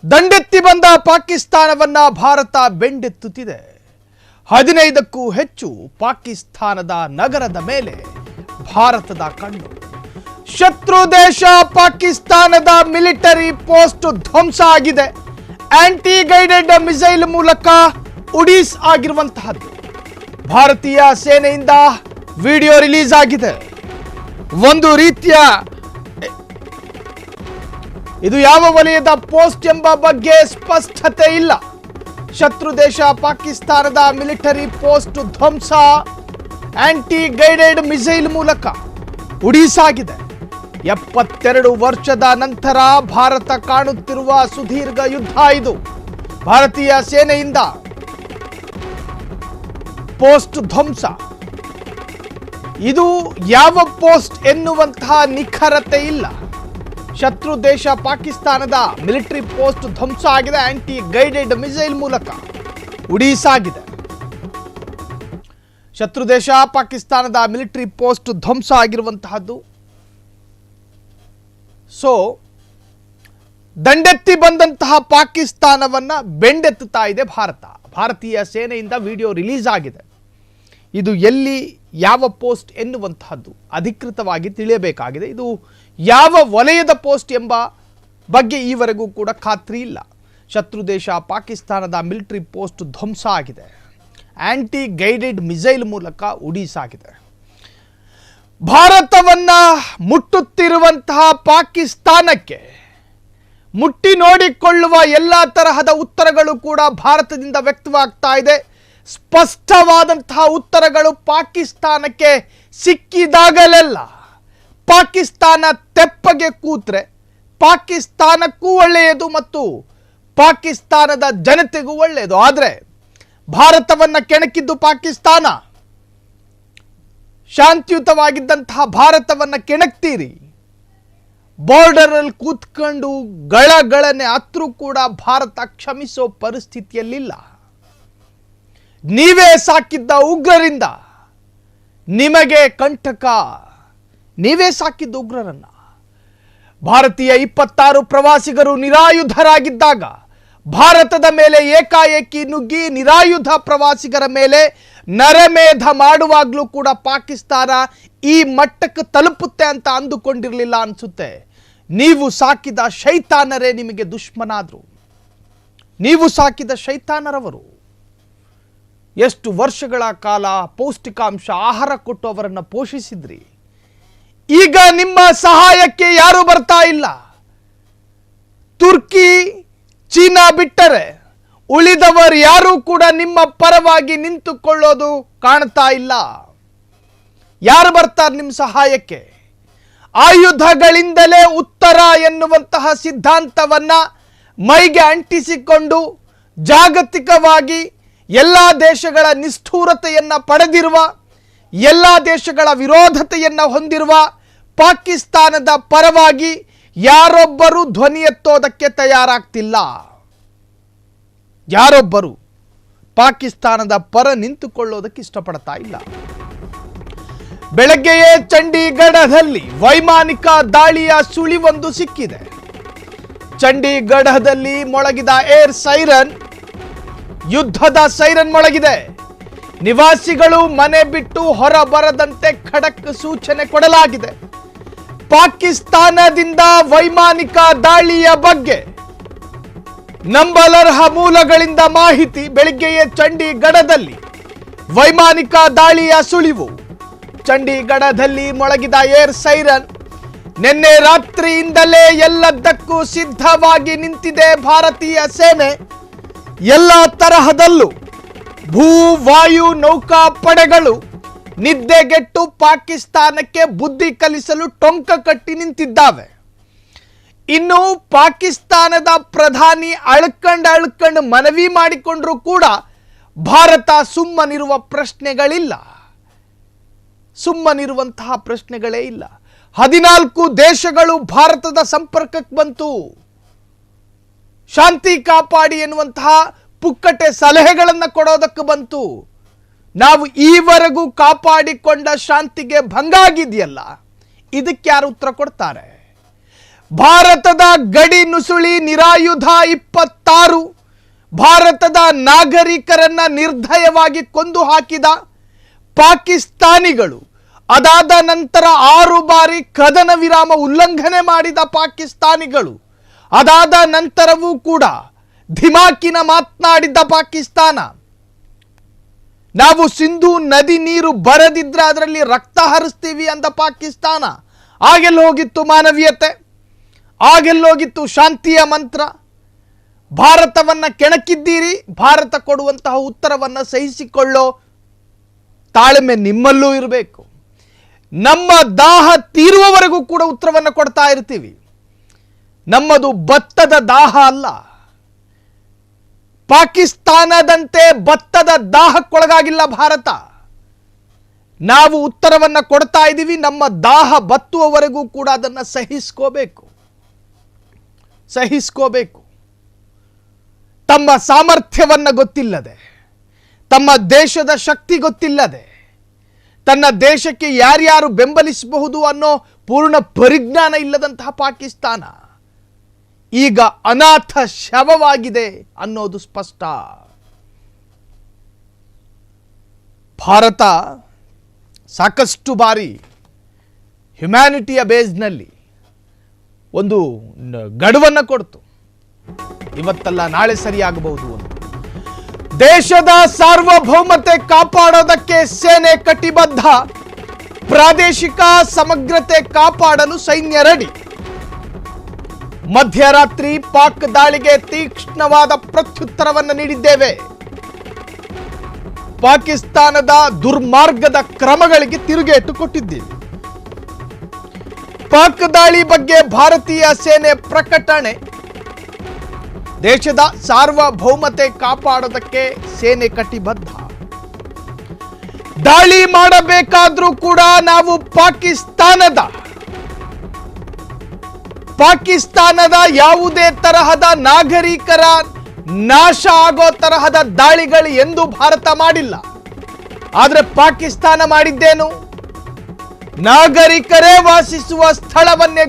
ದಂಡೆತ್ತಿ ಬಂದ ಪಾಕಿಸ್ತಾನವನ್ನ ಭಾರತ ಬೆಂಡೆತ್ತುತ್ತಿದೆ. 15ಕ್ಕೂ ಹೆಚ್ಚು ಪಾಕಿಸ್ತಾನದ ನಗರದ ಮೇಲೆ ಭಾರತದ ಕಣ್ಣು. ಶತ್ರು ದೇಶ ಪಾಕಿಸ್ತಾನದ ಮಿಲಿಟರಿ ಪೋಸ್ಟ್ ಧ್ವಂಸ ಆಗಿದೆ. ಆಂಟಿ ಗೈಡೆಡ್ ಮಿಸೈಲ್ ಮೂಲಕ ಉಡೀಸ್ ಆಗಿರುವಂತಹದ್ದು. ಭಾರತೀಯ ಸೇನೆಯಿಂದ ವಿಡಿಯೋ ರಿಲೀಸ್ ಆಗಿದೆ. ಒಂದು ರೀತಿಯ ಇದು ಯಾವ ವಲಯದ ಪೋಸ್ಟ್ ಎಂಬ ಬಗ್ಗೆ ಸ್ಪಷ್ಟತೆ ಇಲ್ಲ. ಶತ್ರು ದೇಶ ಪಾಕಿಸ್ತಾನದ ಮಿಲಿಟರಿ ಪೋಸ್ಟ್ ಧ್ವಂಸ ಆಂಟಿ ಗೈಡೆಡ್ ಮಿಸೈಲ್ ಮೂಲಕ ಉಡೀಸಾಗಿದೆ. 72 ವರ್ಷದ ನಂತರ ಭಾರತ ಕಾಣುತ್ತಿರುವ ಸುದೀರ್ಘ ಯುದ್ಧ ಇದು. ಭಾರತೀಯ ಸೇನೆಯಿಂದ ಪೋಸ್ಟ್ ಧ್ವಂಸ. ಇದು ಯಾವ ಪೋಸ್ಟ್ ಎನ್ನುವಂತಹ ನಿಖರತೆ ಇಲ್ಲ. ಶತ್ರು ದೇಶ ಪಾಕಿಸ್ತಾನದ ಮಿಲಿಟರಿ ಪೋಸ್ಟ್ ಧ್ವಂಸ ಆಗಿದೆ. ಆಂಟಿ ಗೈಡೆಡ್ ಮಿಸೈಲ್ ಮೂಲಕ ಉಡೀಸಾಗಿದೆ. ಶತ್ರು ದೇಶ ಪಾಕಿಸ್ತಾನದ ಮಿಲಿಟರಿ ಪೋಸ್ಟ್ ಧ್ವಂಸ ಆಗಿರುವಂತಹದ್ದು. ದಂಡೆತ್ತಿ ಬಂದಂತಹ ಪಾಕಿಸ್ತಾನವನ್ನ ಬೆಂಡೆತ್ತುತ್ತಾ ಇದೆ ಭಾರತ. ಭಾರತೀಯ ಸೇನೆಯಿಂದ ವಿಡಿಯೋ ರಿಲೀಸ್ ಆಗಿದೆ. ಇದು ಎಲ್ಲಿ ಯಾವ ಪೋಸ್ಟ್ ಎನ್ನುವಂತಹದ್ದು ಅಧಿಕೃತವಾಗಿ ತಿಳಿಯಬೇಕಾಗಿದೆ. ಇದು ಯಾವ ವಲಯದ ಪೋಸ್ಟ್ ಎಂಬ ಬಗ್ಗೆ ಈವರೆಗೂ ಕೂಡ ಖಾತ್ರಿ ಇಲ್ಲ. ಶತ್ರು ದೇಶ ಪಾಕಿಸ್ತಾನದ ಮಿಲಿಟರಿ ಪೋಸ್ಟ್ ಧ್ವಂಸ ಆಗಿದೆ. ಆಂಟಿ ಗೈಡೆಡ್ ಮಿಸೈಲ್ ಮೂಲಕ ಉಡೀಸಾಗಿದೆ. ಭಾರತವನ್ನ ಮುಟ್ಟುತ್ತಿರುವಂತಹ ಪಾಕಿಸ್ತಾನಕ್ಕೆ ಮುಟ್ಟಿ ನೋಡಿಕೊಳ್ಳುವ ಎಲ್ಲ ತರಹದ ಉತ್ತರಗಳು ಕೂಡ ಭಾರತದಿಂದ ವ್ಯಕ್ತವಾಗ್ತಾ ಇದೆ. ಸ್ಪಷ್ಟವಾದಂತಹ ಉತ್ತರಗಳು ಪಾಕಿಸ್ತಾನಕ್ಕೆ ಸಿಕ್ಕಿದಾಗಲೆಲ್ಲ ಪಾಕಿಸ್ತಾನ ತೆಪ್ಪಗೆ ಕೂತ್ರೆ ಪಾಕಿಸ್ತಾನಕ್ಕೂ ಒಳ್ಳೆಯದು ಮತ್ತು ಪಾಕಿಸ್ತಾನದ ಜನತೆಗೂ ಒಳ್ಳೆಯದು. ಆದರೆ ಭಾರತವನ್ನು ಕೆಣಕಿದ್ದು ಪಾಕಿಸ್ತಾನ. ಶಾಂತಿಯುತವಾಗಿದ್ದಂತಹ ಭಾರತವನ್ನು ಕೆಣಕ್ತೀರಿ. ಬಾರ್ಡರಲ್ಲಿ ಕೂತ್ಕೊಂಡು ಗಳಗಳನೆ ಅತ್ರೂ ಕೂಡ ಭಾರತ ಕ್ಷಮಿಸೋ ಪರಿಸ್ಥಿತಿಯಲ್ಲಿಲ್ಲ. ನೀವೇ ಸಾಕಿದ್ದ ಉಗ್ರರಿಂದ ನಿಮಗೆ ಕಂಟಕ. ನೀವೇ ಸಾಕಿದ್ದ ಉಗ್ರರನ್ನ. ಭಾರತೀಯ 26 ಪ್ರವಾಸಿಗರು ನಿರಾಯುಧರಾಗಿದ್ದಾಗ ಭಾರತದ ಮೇಲೆ ಏಕಾಏಕಿ ನುಗ್ಗಿ ನಿರಾಯುಧ ಪ್ರವಾಸಿಗರ ಮೇಲೆ ನರಮೇಧ ಮಾಡುವಾಗಲೂ ಕೂಡ ಪಾಕಿಸ್ತಾನ ಈ ಮಟ್ಟಕ್ಕೆ ತಲುಪುತ್ತೆ ಅಂತ ಅಂದುಕೊಂಡಿರಲಿಲ್ಲ ಅನಿಸುತ್ತೆ. ನೀವು ಸಾಕಿದ ಶೈತಾನರೇ ನಿಮಗೆ ದುಶ್ಮನಾದ್ರು. ನೀವು ಸಾಕಿದ ಶೈತಾನರವರು. ಎಷ್ಟು ವರ್ಷಗಳ ಕಾಲ ಪೌಷ್ಟಿಕಾಂಶ ಆಹಾರ ಕೊಟ್ಟು ಅವರನ್ನು ಪೋಷಿಸಿದ್ರಿ. ಈಗ ನಿಮ್ಮ ಸಹಾಯಕ್ಕೆ ಯಾರು ಬರ್ತಾ ಇಲ್ಲ. ತುರ್ಕಿ, ಚೀನಾ ಬಿಟ್ಟರೆ ಉಳಿದವರು ಯಾರೂ ಕೂಡ ನಿಮ್ಮ ಪರವಾಗಿ ನಿಂತುಕೊಳ್ಳೋದು ಕಾಣ್ತಾ ಇಲ್ಲ. ಯಾರು ಬರ್ತಾರೆ ನಿಮ್ಮ ಸಹಾಯಕ್ಕೆ? ಆಯುಧಗಳಿಂದಲೇ ಉತ್ತರ ಎನ್ನುವಂತಹ ಸಿದ್ಧಾಂತವನ್ನ ಮೈಗೆ ಅಂಟಿಸಿಕೊಂಡು ಜಾಗತಿಕವಾಗಿ ಎಲ್ಲ ದೇಶಗಳ ನಿಷ್ಠೂರತೆಯನ್ನು ಪಡೆದಿರುವ, ಎಲ್ಲ ದೇಶಗಳ ವಿರೋಧತೆಯನ್ನು ಹೊಂದಿರುವ ಪಾಕಿಸ್ತಾನದ ಪರವಾಗಿ ಯಾರೊಬ್ಬರು ಧ್ವನಿ ಎತ್ತೋದಕ್ಕೆ ತಯಾರಾಗ್ತಿಲ್ಲ. ಯಾರೊಬ್ಬರು ಪಾಕಿಸ್ತಾನದ ಪರ ನಿಂತುಕೊಳ್ಳೋದಕ್ಕೆ ಇಷ್ಟಪಡ್ತಾ ಇಲ್ಲ. ಬೆಳಗ್ಗೆಯೇ ಚಂಡೀಗಢದಲ್ಲಿ ವೈಮಾನಿಕ ದಾಳಿಯ ಸುಳಿವೊಂದು ಸಿಕ್ಕಿದೆ. ಚಂಡೀಗಢದಲ್ಲಿ ಮೊಳಗಿದ ಏರ್ ಸೈರನ್, ಯುದ್ಧದ ಸೈರನ್ ಮೊಳಗಿದೆ. ನಿವಾಸಿಗಳು ಮನೆ ಬಿಟ್ಟು ಹೊರ ಬರದಂತೆ ಖಡಕ್ ಸೂಚನೆ ಕೊಡಲಾಗಿದೆ. ಪಾಕಿಸ್ತಾನದಿಂದ ವೈಮಾನಿಕ ದಾಳಿಯ ಬಗ್ಗೆ ನಂಬಲರ್ಹ ಮೂಲಗಳಿಂದ ಮಾಹಿತಿ. ಬೆಳಿಗ್ಗೆಯೇ ಚಂಡೀಗಢದಲ್ಲಿ ವೈಮಾನಿಕ ದಾಳಿಯ ಸುಳಿವು. ಚಂಡೀಗಢದಲ್ಲಿ ಮೊಳಗಿದ ಏರ್ ಸೈರನ್. ನಿನ್ನೆ ರಾತ್ರಿಯಿಂದಲೇ ಎಲ್ಲದಕ್ಕೂ ಸಿದ್ಧವಾಗಿ ನಿಂತಿದೆ ಭಾರತೀಯ ಸೇನೆ. ಎಲ್ಲ ತರಹದಲ್ಲೂ ಭೂ, ವಾಯು, ನೌಕಾ ಪಡೆಗಳು ನಿದ್ದೆಗೆಟ್ಟು ಪಾಕಿಸ್ತಾನಕ್ಕೆ ಬುದ್ಧಿ ಕಲಿಸಲು ಟೊಂಕ ಕಟ್ಟಿ ನಿಂತಿದ್ದಾವೆ. ಇನ್ನು ಪಾಕಿಸ್ತಾನದ ಪ್ರಧಾನಿ ಅಳ್ಕಂಡು ಮನವಿ ಮಾಡಿಕೊಂಡ್ರೂ ಕೂಡ ಭಾರತ ಸುಮ್ಮನಿರುವ ಪ್ರಶ್ನೆಗಳಿಲ್ಲ. ಸುಮ್ಮನಿರುವಂತಹ ಪ್ರಶ್ನೆಗಳೇ ಇಲ್ಲ. 14 ದೇಶಗಳು ಭಾರತದ ಸಂಪರ್ಕಕ್ಕೆ ಬಂತು. ಶಾಂತಿ ಕಾಪಾಡಿ ಎನ್ನುವಂತಹ ಪುಕ್ಕಟೆ ಸಲಹೆಗಳನ್ನು ಕೊಡೋದಕ್ಕೆ ಬಂತು. ನಾವು ಈವರೆಗೂ ಕಾಪಾಡಿಕೊಂಡ ಶಾಂತಿಗೆ ಭಂಗ ಆಗಿದೆಯಲ್ಲ, ಇದಕ್ಕೆ ಯಾರು ಉತ್ತರ ಕೊಡ್ತಾರೆ? ಭಾರತದ ಗಡಿ ನುಸುಳಿ ನಿರಾಯುಧ 26 ಭಾರತದ ನಾಗರಿಕರನ್ನ ನಿರ್ದಯವಾಗಿ ಕೊಂದು ಹಾಕಿದ ಪಾಕಿಸ್ತಾನಿಗಳು, ಅದಾದ ನಂತರ 6 ಬಾರಿ ಕದನ ವಿರಾಮ ಉಲ್ಲಂಘನೆ ಮಾಡಿದ ಪಾಕಿಸ್ತಾನಿಗಳು, ಅದಾದ ನಂತರವೂ ಕೂಡ ಧಿಮಾಕಿನ ಮಾತನಾಡಿದ್ದ ಪಾಕಿಸ್ತಾನ, ನಾವು ಸಿಂಧೂ ನದಿ ನೀರು ಬರದಿದ್ರೆ ಅದರಲ್ಲಿ ರಕ್ತ ಹರಿಸ್ತೀವಿ ಅಂದ ಪಾಕಿಸ್ತಾನ. ಆಗೆಲ್ಲ ಹೋಗಿತ್ತು ಮಾನವೀಯತೆ, ಆಗೆಲ್ಲೋಗಿತ್ತು ಶಾಂತಿಯ ಮಂತ್ರ? ಭಾರತವನ್ನ ಕೆಣಕಿದ್ದೀರಿ, ಭಾರತ ಕೊಡುವಂತಹ ಉತ್ತರವನ್ನ ಸಹಿಸಿಕೊಳ್ಳೋ ತಾಳ್ಮೆ ನಿಮ್ಮಲ್ಲೂ ಇರಬೇಕು. ನಮ್ಮ ದಾಹ ತೀರುವವರೆಗೂ ಕೂಡ ಉತ್ತರವನ್ನು ಕೊಡ್ತಾ ಇರ್ತೀವಿ. ನಮ್ಮದು ಭತ್ತದ ದಾಹ ಅಲ್ಲ, ಪಾಕಿಸ್ತಾನದಂತೆ ಭತ್ತದ ದಾಹಕ್ಕೊಳಗಾಗಿಲ್ಲ ಭಾರತ. ನಾವು ಉತ್ತರವನ್ನು ಕೊಡ್ತಾ ಇದ್ದೀವಿ. ನಮ್ಮ ದಾಹ ಬತ್ತುವವರೆಗೂ ಕೂಡ ಅದನ್ನು ಸಹಿಸ್ಕೋಬೇಕು. ತಮ್ಮ ಸಾಮರ್ಥ್ಯವನ್ನು ಗೊತ್ತಿಲ್ಲದೆ, ತಮ್ಮ ದೇಶದ ಶಕ್ತಿ ಗೊತ್ತಿಲ್ಲದೆ, ತನ್ನ ದೇಶಕ್ಕೆ ಯಾರ್ಯಾರು ಬೆಂಬಲಿಸಬಹುದು ಅನ್ನೋ ಪೂರ್ಣ ಪರಿಜ್ಞಾನ ಇಲ್ಲದಂತಹ ಪಾಕಿಸ್ತಾನ ಈಗ ಅನಾಥ ಶವವಾಗಿದೆ ಅನ್ನೋದು ಸ್ಪಷ್ಟ. ಭಾರತ ಸಾಕಷ್ಟು ಬಾರಿ ಹ್ಯುಮ್ಯಾನಿಟಿಯ ಬೇಸ್ನಲ್ಲಿ ಒಂದು ಗಡುವನ್ನು ಕೊಡ್ತು. ಇವತ್ತಲ್ಲ ನಾಳೆ ಸರಿಯಾಗಬಹುದು ಅಂತ. ದೇಶದ ಸಾರ್ವಭೌಮತೆ ಕಾಪಾಡೋದಕ್ಕೆ ಸೇನೆ ಕಟಿಬದ್ಧ, ಪ್ರಾದೇಶಿಕ ಸಮಗ್ರತೆ ಕಾಪಾಡಲು ಸೈನ್ಯ ರೆಡಿ. ಮಧ್ಯರಾತ್ರಿ ಪಾಕ್ ದಾಳಿಗೆ ತೀಕ್ಷ್ಣವಾದ ಪ್ರತ್ಯುತ್ತರವನ್ನು ನೀಡಿದ್ದೇವೆ. ಪಾಕಿಸ್ತಾನದ ದುರ್ಮಾರ್ಗದ ಕ್ರಮಗಳಿಗೆ ತಿರುಗೇಟು ಕೊಟ್ಟಿದ್ದೀವಿ. ಪಾಕ್ ದಾಳಿ ಬಗ್ಗೆ ಭಾರತೀಯ ಸೇನೆ ಪ್ರಕಟಣೆ. ದೇಶದ ಸಾರ್ವಭೌಮತೆ ಕಾಪಾಡೋದಕ್ಕೆ ಸೇನೆ ಕಟಿಬದ್ಧ. ದಾಳಿ ಮಾಡಬೇಕಾದ್ರೂ ಕೂಡ ನಾವು ಪಾಕಿಸ್ತಾನದ ಯಾವುದೇ ತರಹದ ನಾಗರಿಕರ ನಾಶ ಆಗೋ ತರಹದ ದಾಳಿಗಳು ಎಂದು ಭಾರತ ಮಾಡಿಲ್ಲ. ಆದರೆ ಪಾಕಿಸ್ತಾನ ಮಾಡಿದ್ದೇನು? ನಾಗರಿಕರೇ ವಾಸಿಸುವ ಸ್ಥಳವನ್ನೇ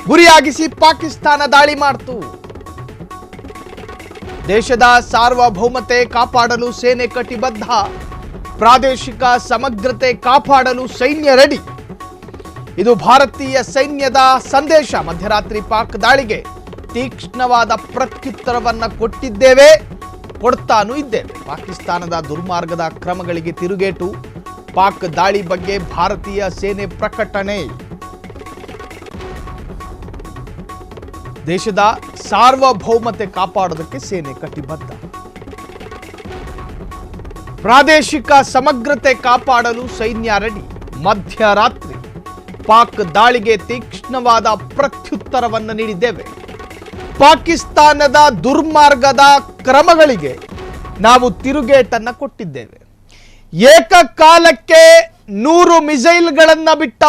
ಗುರಿಯಾಗಿಸಿ ಪಾಕಿಸ್ತಾನ ದಾಳಿ ಮಾಡ್ತು. ದೇಶದ ಸಾರ್ವಭೌಮತೆ ಕಾಪಾಡಲು ಸೇನೆ ಕಟಿಬದ್ಧ, ಪ್ರಾದೇಶಿಕ ಸಮಗ್ರತೆ ಕಾಪಾಡಲು ಸೈನ್ಯ ರೆಡಿ. ಇದು ಭಾರತೀಯ ಸೈನ್ಯದ ಸಂದೇಶ. ಮಧ್ಯರಾತ್ರಿ ಪಾಕ್ ದಾಳಿಗೆ ತೀಕ್ಷ್ಣವಾದ ಪ್ರತ್ಯುತ್ತರವನ್ನು ಕೊಡ್ತಾನೂ ಇದ್ದೇವೆ. ಪಾಕಿಸ್ತಾನದ ದುರ್ಮಾರ್ಗದ ಕ್ರಮಗಳಿಗೆ ತಿರುಗೇಟು. ಪಾಕ್ ದಾಳಿ ಬಗ್ಗೆ ಭಾರತೀಯ ಸೇನೆ ಪ್ರಕಟಣೆ. ದೇಶದ ಸಾರ್ವಭೌಮತೆ ಕಾಪಾಡೋದಕ್ಕೆ ಸೇನೆ ಕಟಿಬದ್ಧ, ಪ್ರಾದೇಶಿಕ ಸಮಗ್ರತೆ ಕಾಪಾಡಲು ಸೈನ್ಯ ರೆಡಿ. ಮಧ್ಯರಾತ್ರಿ ಪಾಕ್ ದಾಳಿಗೆ ತೀಕ್ಷ್ಣವಾದ ಪ್ರತ್ಯುತ್ತರವನ್ನು ನೀಡಿದ್ದೇವೆ. ಪಾಕಿಸ್ತಾನದ ದುರ್ಮಾರ್ಗದ ಕ್ರಮಗಳಿಗೆ ನಾವು ತಿರುಗೇಟನ್ನು ಕೊಟ್ಟಿದ್ದೇವೆ. ಏಕಕಾಲಕ್ಕೆ 100 ಮಿಸೈಲ್ಗಳನ್ನು ಬಿಟ್ಟ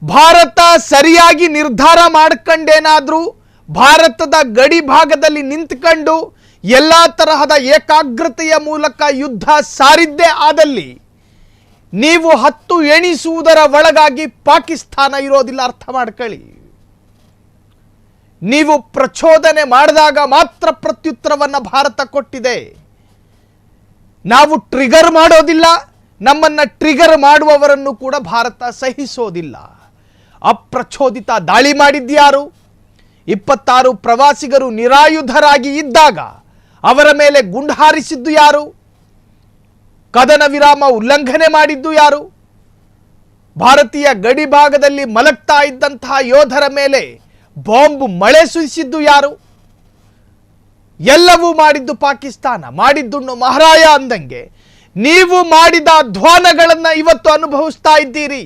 ಭಾರತ ಸರಿಯಾಗಿ ನಿರ್ಧಾರ ಮಾಡ್ಕೊಂಡೇನಾದ್ರೂ ಭಾರತದ ಗಡಿ ಭಾಗದಲ್ಲಿ ನಿಂತ್ಕೊಂಡು ಎಲ್ಲ ತರಹದ ಏಕಾಗ್ರತೆಯ ಮೂಲಕ ಯುದ್ಧ ಸಾರಿದ್ದೇ ಆದಲ್ಲಿ ನೀವು 10 ಎಣಿಸುವುದರ ಒಳಗಾಗಿ ಪಾಕಿಸ್ತಾನ ಇರೋದಿಲ್ಲ. ಅರ್ಥ ಮಾಡ್ಕೊಳ್ಳಿ. ನೀವು ಪ್ರಚೋದನೆ ಮಾಡಿದಾಗ ಮಾತ್ರ ಪ್ರತ್ಯುತ್ತರವನ್ನು ಭಾರತ ಕೊಟ್ಟಿದೆ. ನಾವು ಟ್ರಿಗರ್ ಮಾಡೋದಿಲ್ಲ, ನಮ್ಮನ್ನ ಟ್ರಿಗರ್ ಮಾಡುವವರನ್ನು ಕೂಡ ಭಾರತ ಸಹಿಸೋದಿಲ್ಲ. ಅಪ್ರಚೋದಿತ ದಾಳಿ ಮಾಡಿದ್ಯಾರು? 26 ಪ್ರವಾಸಿಗರು ನಿರಾಯುಧರಾಗಿ ಇದ್ದಾಗ ಅವರ ಮೇಲೆ ಗುಂಡು ಹಾರಿಸಿದ್ದು ಯಾರು? ಕದನ ವಿರಾಮ ಉಲ್ಲಂಘನೆ ಮಾಡಿದ್ದು ಯಾರು? ಭಾರತೀಯ ಗಡಿ ಭಾಗದಲ್ಲಿ ಮಲಗ್ತಾ ಇದ್ದಂತಹ ಯೋಧರ ಮೇಲೆ ಬಾಂಬ್ ಮಳೆ ಸುರಿಸಿದ್ದು ಯಾರು? ಎಲ್ಲವೂ ಮಾಡಿದ್ದು ಪಾಕಿಸ್ತಾನ. ಮಾಡಿದ್ದುಣ್ಣು ಮಹಾರಾಯ ಅಂದಂಗೆ ನೀವು ಮಾಡಿದ ಅಧ್ವಾನಗಳನ್ನು ಇವತ್ತು ಅನುಭವಿಸ್ತಾ ಇದ್ದೀರಿ.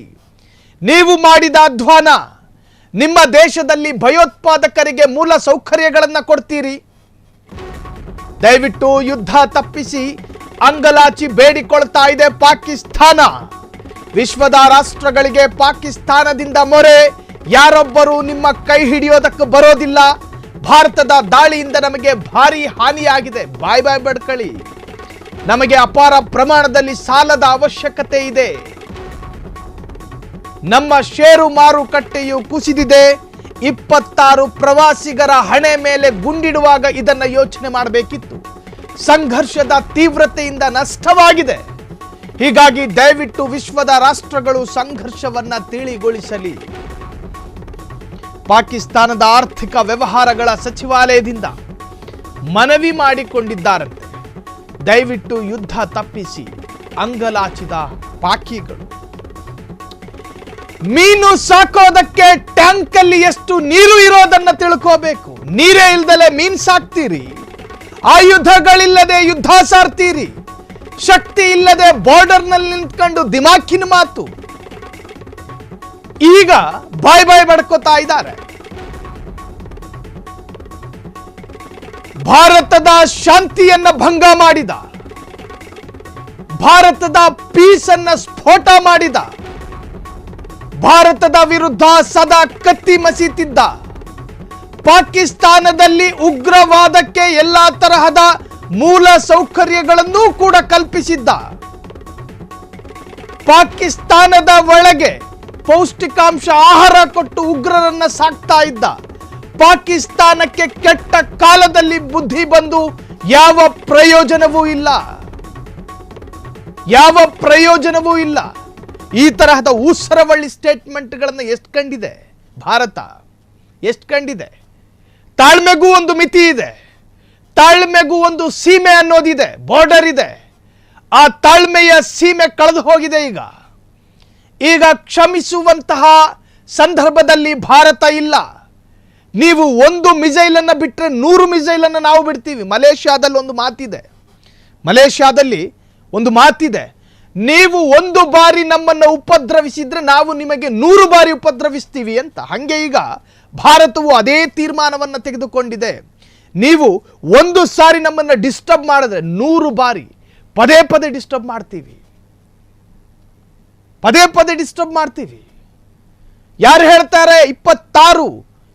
ನೀವು ಮಾಡಿದ ಅಧ್ವಾನ, ನಿಮ್ಮ ದೇಶದಲ್ಲಿ ಭಯೋತ್ಪಾದಕರಿಗೆ ಮೂಲ ಸೌಕರ್ಯಗಳನ್ನು ಕೊಡ್ತೀರಿ. ದಯವಿಟ್ಟು ಯುದ್ಧ ತಪ್ಪಿಸಿ ಅಂಗಲಾಚಿ ಬೇಡಿಕೊಳ್ತಾ ಇದೆ ಪಾಕಿಸ್ತಾನ. ವಿಶ್ವದ ರಾಷ್ಟ್ರಗಳಿಗೆ ಪಾಕಿಸ್ತಾನದಿಂದ ಮೊರೆ. ಯಾರೊಬ್ಬರು ನಿಮ್ಮ ಕೈ ಹಿಡಿಯೋದಕ್ಕೆ ಬರೋದಿಲ್ಲ. ಭಾರತದ ದಾಳಿಯಿಂದ ನಮಗೆ ಭಾರಿ ಹಾನಿಯಾಗಿದೆ. ಬಾಯ್ ಬಡ್ಕೊಳ್ಳಿ. ನಮಗೆ ಅಪಾರ ಪ್ರಮಾಣದಲ್ಲಿ ಸಾಲದ ಅವಶ್ಯಕತೆ ಇದೆ. ನಮ್ಮ ಷೇರು ಮಾರುಕಟ್ಟೆಯು ಕುಸಿದಿದೆ. 26 ಪ್ರವಾಸಿಗರ ಹಣೆ ಮೇಲೆ ಗುಂಡಿಡುವಾಗ ಇದನ್ನ ಯೋಚನೆ ಮಾಡಬೇಕಿತ್ತು. ಸಂಘರ್ಷದ ತೀವ್ರತೆಯಿಂದ ನಷ್ಟವಾಗಿದೆ. ಹೀಗಾಗಿ ದಯವಿಟ್ಟು ವಿಶ್ವದ ರಾಷ್ಟ್ರಗಳು ಸಂಘರ್ಷವನ್ನ ತಿಳಿಗೊಳಿಸಲಿ. ಪಾಕಿಸ್ತಾನದ ಆರ್ಥಿಕ ವ್ಯವಹಾರಗಳ ಸಚಿವಾಲಯದಿಂದ ಮನವಿ ಮಾಡಿಕೊಂಡಿದ್ದಾರಂತೆ. ದಯವಿಟ್ಟು ಯುದ್ಧ ತಪ್ಪಿಸಿ ಅಂಗಲಾಚಿದ ಪಾಕಿಗಳು. ಮೀನು ಸಾಕೋದಕ್ಕೆ ಟ್ಯಾಂಕ್ ಅಲ್ಲಿ ಎಷ್ಟು ನೀರು ಇರೋದನ್ನ ತಿಳ್ಕೋಬೇಕು. ನೀರೇ ಇಲ್ದಲೆ ಮೀನ್ ಸಾಕ್ತೀರಿ, ಆಯುಧಗಳಿಲ್ಲದೆ ಯುದ್ಧ ಸಾರ್ತೀರಿ, ಶಕ್ತಿ ಇಲ್ಲದೆ ಬಾರ್ಡರ್ ನಲ್ಲಿ ನಿಂತ್ಕೊಂಡು ದಿಮಾಕಿನ ಮಾತು. ಈಗ ಬಾಯ್ ಬಾಯ್ ಬಡ್ಕೋತಾ ಇದ್ದಾರೆ. ಭಾರತದ ಶಾಂತಿಯನ್ನ ಭಂಗ ಮಾಡಿದ, ಭಾರತದ ಪೀಸ್ ಅನ್ನ ಸ್ಫೋಟ ಮಾಡಿದ, ಭಾರತದ ವಿರುದ್ಧ ಸದಾ ಕತ್ತಿ ಮಸೀತಿದ್ದ, ಪಾಕಿಸ್ತಾನದಲ್ಲಿ ಉಗ್ರವಾದಕ್ಕೆ ಎಲ್ಲಾ ತರಹದ ಮೂಲ ಸೌಕರ್ಯಗಳನ್ನು ಕೂಡ ಕಲ್ಪಿಸಿದ್ದ, ಪಾಕಿಸ್ತಾನದ ಒಳಗೆ ಪೌಷ್ಟಿಕಾಂಶ ಆಹಾರ ಕೊಟ್ಟು ಉಗ್ರರನ್ನ ಸಾಕ್ತಾ ಇದ್ದ, ಪಾಕಿಸ್ತಾನಕ್ಕೆ ಕೆಟ್ಟ ಕಾಲದಲ್ಲಿ ಬುದ್ಧಿ ಬಂದು ಯಾವ ಪ್ರಯೋಜನವೂ ಇಲ್ಲ, ಯಾವ ಪ್ರಯೋಜನವೂ ಇಲ್ಲ. ಈ ತರಹದ ಊಸರವಳ್ಳಿ ಸ್ಟೇಟ್ಮೆಂಟ್ಗಳನ್ನು ಎಷ್ಟು ಕಂಡಿದೆ ಭಾರತ, ಎಷ್ಟು ಕಂಡಿದೆ. ತಾಳ್ಮೆಗೂ ಒಂದು ಮಿತಿ ಇದೆ, ತಾಳ್ಮೆಗೂ ಒಂದು ಸೀಮೆ ಅನ್ನೋದಿದೆ, ಬಾರ್ಡರ್ ಇದೆ. ಆ ತಾಳ್ಮೆಯ ಸೀಮೆ ಕಳೆದು ಹೋಗಿದೆ. ಈಗ ಕ್ಷಮಿಸುವಂತಹ ಸಂದರ್ಭದಲ್ಲಿ ಭಾರತ ಇಲ್ಲ. ನೀವು ಒಂದು ಮಿಸೈಲ್ ಅನ್ನು ಬಿಟ್ಟರೆ 100 ಮಿಸೈಲ್ ಅನ್ನು ನಾವು ಬಿಡ್ತೀವಿ. ಮಲೇಷ್ಯಾದಲ್ಲಿ ಒಂದು ಮಾತಿದೆ, ನೀವು ಒಂದು ಬಾರಿ ನಮ್ಮನ್ನು ಉಪದ್ರವಿಸಿದ್ರೆ ನಾವು ನಿಮಗೆ 100 ಬಾರಿ ಉಪದ್ರವಿಸ್ತೀವಿ ಅಂತ. ಹಾಗೆ ಈಗ ಭಾರತವು ಅದೇ ತೀರ್ಮಾನವನ್ನು ತೆಗೆದುಕೊಂಡಿದೆ. ನೀವು ಒಂದು ಸಾರಿ ನಮ್ಮನ್ನು ಡಿಸ್ಟರ್ಬ್ ಮಾಡಿದ್ರೆ 100 ಬಾರಿ ಪದೇ ಪದೇ ಡಿಸ್ಟರ್ಬ್ ಮಾಡ್ತೀವಿ. ಯಾರು ಹೇಳ್ತಾರೆ 26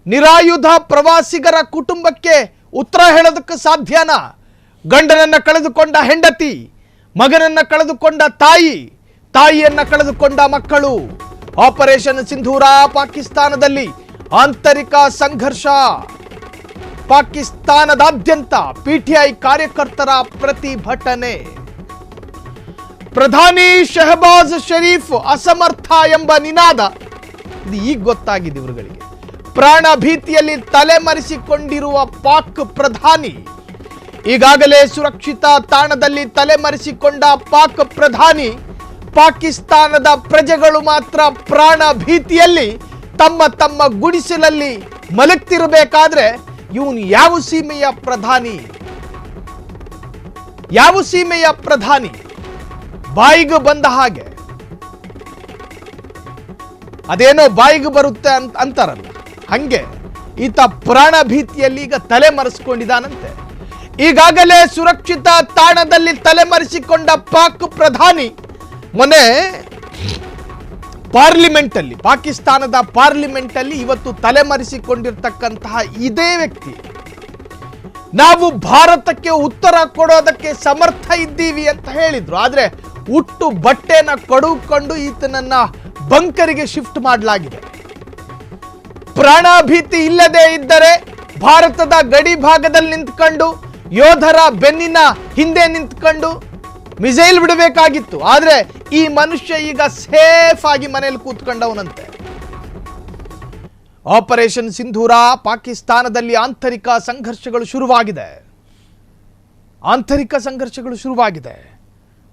ನಿರಾಯುಧ ಪ್ರವಾಸಿಗರ ಕುಟುಂಬಕ್ಕೆ ಉತ್ತರ ಹೇಳೋದಕ್ಕೆ ಸಾಧ್ಯನಾ? ಗಂಡನನ್ನ ಕಳೆದುಕೊಂಡ ಹೆಂಡತಿ, ಮಗನನ್ನ ಕಳೆದುಕೊಂಡ ತಾಯಿಯನ್ನ ಕಳೆದುಕೊಂಡ ಮಕ್ಕಳು. ಆಪರೇಷನ್ ಸಿಂಧೂರ ಪಾಕಿಸ್ತಾನದಲ್ಲಿ ಆಂತರಿಕ ಸಂಘರ್ಷ. ಪಾಕಿಸ್ತಾನದಾದ್ಯಂತ ಪಿಟಿಐ ಕಾರ್ಯಕರ್ತರ ಪ್ರತಿಭಟನೆ. ಪ್ರಧಾನಿ ಶಹಬಾಜ್ ಶರೀಫ್ ಅಸಮರ್ಥ ಎಂಬ ನಿನಾದ. ಇದು ಈಗ ಗೊತ್ತಾಗಿದೆ ಇವರುಗಳಿಗೆ. ಪ್ರಾಣ ಭೀತಿಯಲ್ಲಿ ತಲೆಮರೆಸಿಕೊಂಡಿರುವ ಪಾಕ್ ಪ್ರಧಾನಿ. ಈಗಾಗಲೇ ಸುರಕ್ಷಿತ ತಾಣದಲ್ಲಿ ತಲೆಮರೆಸಿಕೊಂಡ ಪಾಕ್ ಪ್ರಧಾನಿ. ಪಾಕಿಸ್ತಾನದ ಪ್ರಜೆಗಳು ಮಾತ್ರ ಪ್ರಾಣ ಭೀತಿಯಲ್ಲಿ ತಮ್ಮ ತಮ್ಮ ಗುಡಿಸಲಲ್ಲಿ ಮಲಗ್ತಿರಬೇಕಾದ್ರೆ ಇವನು ಯಾವ ಸೀಮೆಯ ಪ್ರಧಾನಿ? ಬಾಯಿಗೆ ಬಂದ ಹಾಗೆ, ಅದೇನೋ ಬಾಯಿಗೆ ಬರುತ್ತೆ ಅಂತಾರಲ್ಲ, ಹಂಗೆ ಈತ ಪ್ರಾಣ ಭೀತಿಯಲ್ಲಿ ಈಗ ತಲೆಮರೆಸಿಕೊಂಡಿದ್ದಾನಂತೆ. ಈಗಾಗಲೇ ಸುರಕ್ಷಿತ ತಾಣದಲ್ಲಿ ತಲೆಮರೆಸಿಕೊಂಡ ಪಾಕ್ ಪ್ರಧಾನಿ ಮೊನ್ನೆ ಪಾಕಿಸ್ತಾನದ ಪಾರ್ಲಿಮೆಂಟ್ ಅಲ್ಲಿ ಇವತ್ತು ತಲೆಮರೆಸಿಕೊಂಡಿರ್ತಕ್ಕಂತಹ ಇದೇ ವ್ಯಕ್ತಿ ನಾವು ಭಾರತಕ್ಕೆ ಉತ್ತರ ಕೊಡೋದಕ್ಕೆ ಸಮರ್ಥ ಇದ್ದೀವಿ ಅಂತ ಹೇಳಿದ್ರು. ಆದ್ರೆ ಉಟ್ಟು ಬಟ್ಟೆನ ಕಡುಕೊಂಡು ಈತನನ್ನ ಬಂಕರಿಗೆ ಶಿಫ್ಟ್ ಮಾಡಲಾಗಿದೆ. ಪ್ರಾಣಭೀತಿ ಇಲ್ಲದೆ ಇದ್ದರೆ ಭಾರತದ ಗಡಿ ಭಾಗದಲ್ಲಿ ನಿಂತ್ಕೊಂಡು ಯೋಧರ ಬೆನ್ನಿನ ಹಿಂದೆ ನಿಂತ್ಕೊಂಡು ಮಿಸೈಲ್ ಬಿಡಬೇಕಾಗಿತ್ತು. ಆದ್ರೆ ಈ ಮನುಷ್ಯ ಈಗ ಸೇಫ್ ಆಗಿ ಮನೆಯಲ್ಲಿ ಕೂತ್ಕೊಂಡವನಂತೆ. ಆಪರೇಷನ್ ಸಿಂಧೂರ ಪಾಕಿಸ್ತಾನದಲ್ಲಿ ಆಂತರಿಕ ಸಂಘರ್ಷಗಳು ಶುರುವಾಗಿದೆ.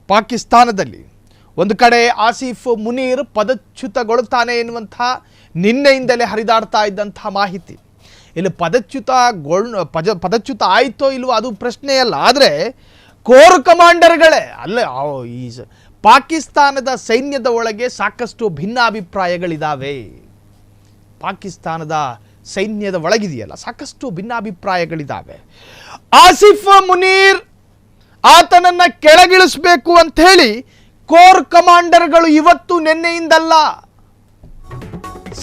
ಪಾಕಿಸ್ತಾನದಲ್ಲಿ ಒಂದು ಕಡೆ ಆಸಿಫ್ ಮುನೀರ್ ಪದಚ್ಯುತಗೊಳ್ತಾನೆ ಎನ್ನುವಂತಹ ನಿನ್ನೆಯಿಂದಲೇ ಹರಿದಾಡ್ತಾ ಇದ್ದಂತಹ ಮಾಹಿತಿ. ಇಲ್ಲಿ ಪದಚ್ಯುತ ಆಯ್ತೋ ಇಲ್ವೋ ಅದು ಪ್ರಶ್ನೆಯಲ್ಲ. ಆದರೆ ಕೋರ್ ಕಮಾಂಡರ್ಗಳೇ ಈ ಪಾಕಿಸ್ತಾನದ ಸೈನ್ಯದ ಒಳಗೆ ಸಾಕಷ್ಟು ಭಿನ್ನಾಭಿಪ್ರಾಯಗಳಿದ್ದಾವೆ. ಪಾಕಿಸ್ತಾನದ ಸೈನ್ಯದ ಒಳಗಿದೆಯಲ್ಲ ಸಾಕಷ್ಟು ಭಿನ್ನಾಭಿಪ್ರಾಯಗಳಿದ್ದಾವೆ. ಆಸಿಫ್ ಮುನೀರ್ ಆತನನ್ನ ಕೆಳಗಿಳಿಸಬೇಕು ಅಂತ ಹೇಳಿ ಕೋರ್ ಕಮಾಂಡರ್ಗಳು ಇವತ್ತು ನಿನ್ನೆಯಿಂದಲ್ಲ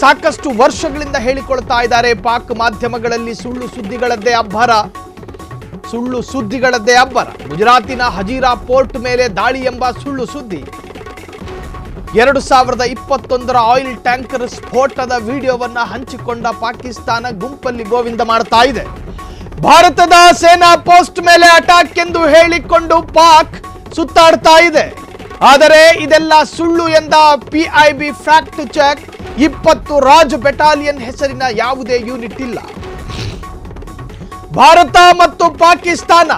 ಸಾಕಷ್ಟು ವರ್ಷಗಳಿಂದ ಹೇಳಿಕೊಳ್ತಾ ಇದ್ದಾರೆ. ಪಾಕ್ ಮಾಧ್ಯಮಗಳಲ್ಲಿ ಸುಳ್ಳು ಸುದ್ದಿಗಳದ್ದೇ ಅಬ್ಬರ. ಗುಜರಾತಿನ ಹಜೀರಾ ಪೋರ್ಟ್ ಮೇಲೆ ದಾಳಿ ಎಂಬ ಸುಳ್ಳು ಸುದ್ದಿ. 2021 ಆಯಿಲ್ ಟ್ಯಾಂಕರ್ ಸ್ಫೋಟದ ವಿಡಿಯೋವನ್ನ ಹಂಚಿಕೊಂಡ ಪಾಕಿಸ್ತಾನ ಗುಂಪಲ್ಲಿ ಗೋವಿಂದ ಮಾಡ್ತಾ ಇದೆ. ಭಾರತದ ಸೇನಾ ಪೋಸ್ಟ್ ಮೇಲೆ ಅಟ್ಯಾಕ್ ಎಂದು ಹೇಳಿಕೊಂಡು ಪಾಕ್ ಸುತ್ತಾಡ್ತಾ ಇದೆ. ಆದರೆ ಇದೆಲ್ಲ ಸುಳ್ಳು ಎಂದ PIB fact check. 20 Raj battalion ಹೆಸರಿನ ಯಾವುದೇ ಯೂನಿಟ್ ಇಲ್ಲ. ಭಾರತ ಮತ್ತು ಪಾಕಿಸ್ತಾನ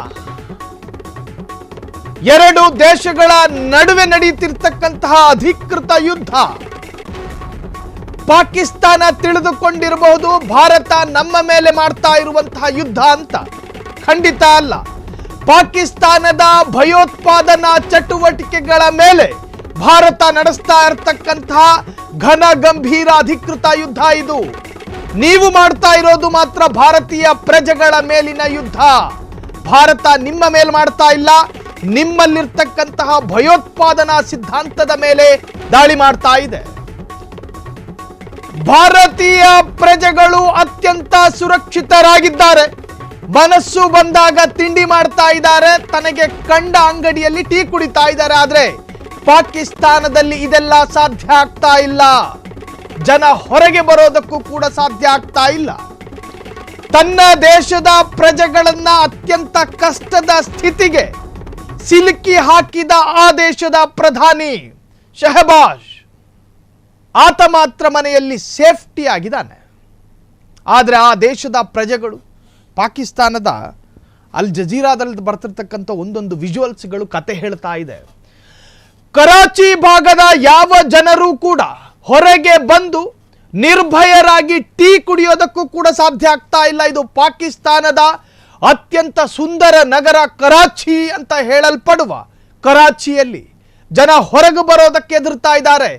ಎರಡು ದೇಶಗಳ ನಡುವೆ ನಡೆಯುತ್ತಿರತಕ್ಕಂತಹ ಅಧಿಕೃತ ಯುದ್ಧ. ಪಾಕಿಸ್ತಾನ ತಿಳಿದುಕೊಂಡಿರಬಹುದು ಭಾರತ ನಮ್ಮ ಮೇಲೆ ಮಾಡ್ತಾ ಇರುವಂತಹ ಯುದ್ಧ ಅಂತ. ಖಂಡಿತ ಅಲ್ಲ. ಪಾಕಿಸ್ತಾನದ ಭಯೋತ್ಪಾದನಾ ಚಟುವಟಿಕೆಗಳ ಮೇಲೆ ಭಾರತ ನಡೆಸ್ತಾ ಇರತಕ್ಕಂತಹ ಘನ ಗಂಭೀರ ಅಧಿಕೃತ ಯುದ್ಧ ಇದು. ನೀವು ಮಾಡ್ತಾ ಇರೋದು ಮಾತ್ರ ಭಾರತೀಯ ಪ್ರಜೆಗಳ ಮೇಲಿನ ಯುದ್ಧ. ಭಾರತ ನಿಮ್ಮ ಮೇಲೆ ಮಾಡ್ತಾ ಇಲ್ಲ, ನಿಮ್ಮಲ್ಲಿರ್ತಕ್ಕಂತಹ ಭಯೋತ್ಪಾದನಾ ಸಿದ್ಧಾಂತದ ಮೇಲೆ ದಾಳಿ ಮಾಡ್ತಾ ಇದೆ. ಭಾರತೀಯ ಪ್ರಜೆಗಳು ಅತ್ಯಂತ ಸುರಕ್ಷಿತರಾಗಿದ್ದಾರೆ. ಮನಸ್ಸು ಬಂದಾಗ ತಿಂಡಿ ಮಾಡ್ತಾ ಇದ್ದಾರೆ, ತನಗೆ ಕಂಡ ಅಂಗಡಿಯಲ್ಲಿ ಟೀ ಕುಡಿತಾ ಇದ್ದಾರೆ. ಆದ್ರೆ ಪಾಕಿಸ್ತಾನದಲ್ಲಿ ಇದೆಲ್ಲ ಸಾಧ್ಯ ಆಗ್ತಾ ಇಲ್ಲ. ಜನ ಹೊರಗೆ ಬರೋದಕ್ಕೂ ಕೂಡ ಸಾಧ್ಯ ಆಗ್ತಾ ಇಲ್ಲ. ತನ್ನ ದೇಶದ ಪ್ರಜೆಗಳನ್ನ ಅತ್ಯಂತ ಕಷ್ಟದ ಸ್ಥಿತಿಗೆ ಸಿಲುಕಿ ಹಾಕಿದ ಆ ದೇಶದ ಪ್ರಧಾನಿ ಶಹಬಾಜ್, ಆತ ಮಾತ್ರ ಮನೆಯಲ್ಲಿ ಸೇಫ್ಟಿ ಆಗಿದ್ದಾನೆ. ಆದರೆ ಆ ದೇಶದ ಪ್ರಜೆಗಳು ಪಾಕಿಸ್ತಾನದ ಅಲ್ ಜಜೀರಾದಲ್ಲಿ ಬರ್ತಿರ್ತಕ್ಕಂಥ ಒಂದೊಂದು ವಿಜುವಲ್ಸ್ಗಳು ಕತೆ ಹೇಳ್ತಾ ಇದೆ. ಕರಾಚಿ ಭಾಗದ ಯಾವ ಜನರು ಕೂಡ ಹೊರಗೆ ಬಂದು ನಿರ್ಭಯರಾಗಿ ಟೀ ಕುಡಿಯೋದಕ್ಕೂ ಕೂಡ ಸಾಧ್ಯ ಆಗ್ತಾ ಇಲ್ಲ. ಇದು ಪಾಕಿಸ್ತಾನದ ಅತ್ಯಂತ ಸುಂದರ ನಗರ ಕರಾಚಿ ಅಂತ ಹೇಳಲ್ಪಡುವ ಕರಾಚಿಯಲ್ಲಿ ಜನ ಹೊರಗೆ ಬರೋದಕ್ಕೆ ಹೆದರ್ತಾ ಇದ್ದಾರೆ.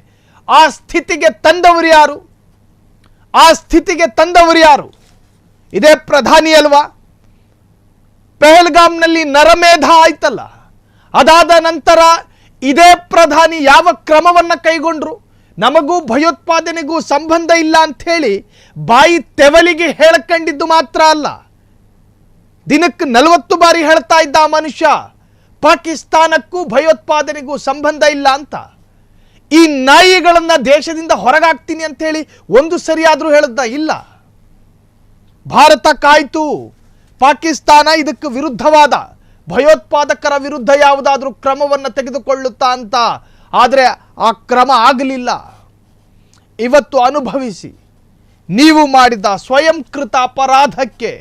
ಆ ಸ್ಥಿತಿಗೆ ತಂದವರು ಯಾರು? ಇದೇ ಪ್ರಧಾನಿ ಅಲ್ವಾ? ಪೆಹಲ್ಗಾಮ್ನಲ್ಲಿ ನರಮೇಧ ಆಯ್ತಲ್ಲ, ಅದಾದ ನಂತರ ಇದೇ ಪ್ರಧಾನಿ ಯಾವ ಕ್ರಮವನ್ನ ಕೈಗೊಂಡ್ರು? ನಮಗೂ ಭಯೋತ್ಪಾದನೆಗೂ ಸಂಬಂಧ ಇಲ್ಲ ಅಂತ ಹೇಳಿ ಬಾಯಿ ತೆವಲಿಗೆ ಹೇಳ್ಕೊಂಡಿದ್ದು ಮಾತ್ರ ಅಲ್ಲ, ದಿನಕ್ಕೆ 40 ಬಾರಿ ಹೇಳ್ತಾ ಇದ್ದ ಆ ಮನುಷ್ಯ ಪಾಕಿಸ್ತಾನಕ್ಕೂ ಭಯೋತ್ಪಾದನೆಗೂ ಸಂಬಂಧ ಇಲ್ಲ ಅಂತ. ಈ ನಾಯಿಗಳನ್ನ ದೇಶದಿಂದ ಹೊರಗಾಗ್ತೀನಿ ಅಂತ ಹೇಳಿ ಒಂದು ಸರಿಯಾದ್ರೂ ಹೇಳದ್ದ ಇಲ್ಲ. ಭಾರತ ಕಾಯ್ತು, ಪಾಕಿಸ್ತಾನ ಇದಕ್ಕೆ ವಿರುದ್ಧವಾದ ಭಯೋತ್ಪಾದಕರ ವಿರುದ್ಧ ಯಾವುದಾದ್ರೂ ಕ್ರಮವನ್ನು ತೆಗೆದುಕೊಳ್ಳುತ್ತಾ ಅಂತ. ಆದರೆ ಆ ಕ್ರಮ ಆಗಲಿಲ್ಲ. ಇವತ್ತು ಅನುಭವಿಸಿ, ನೀವು ಮಾಡಿದ ಸ್ವಯಂಕೃತ ಅಪರಾಧಕ್ಕೆ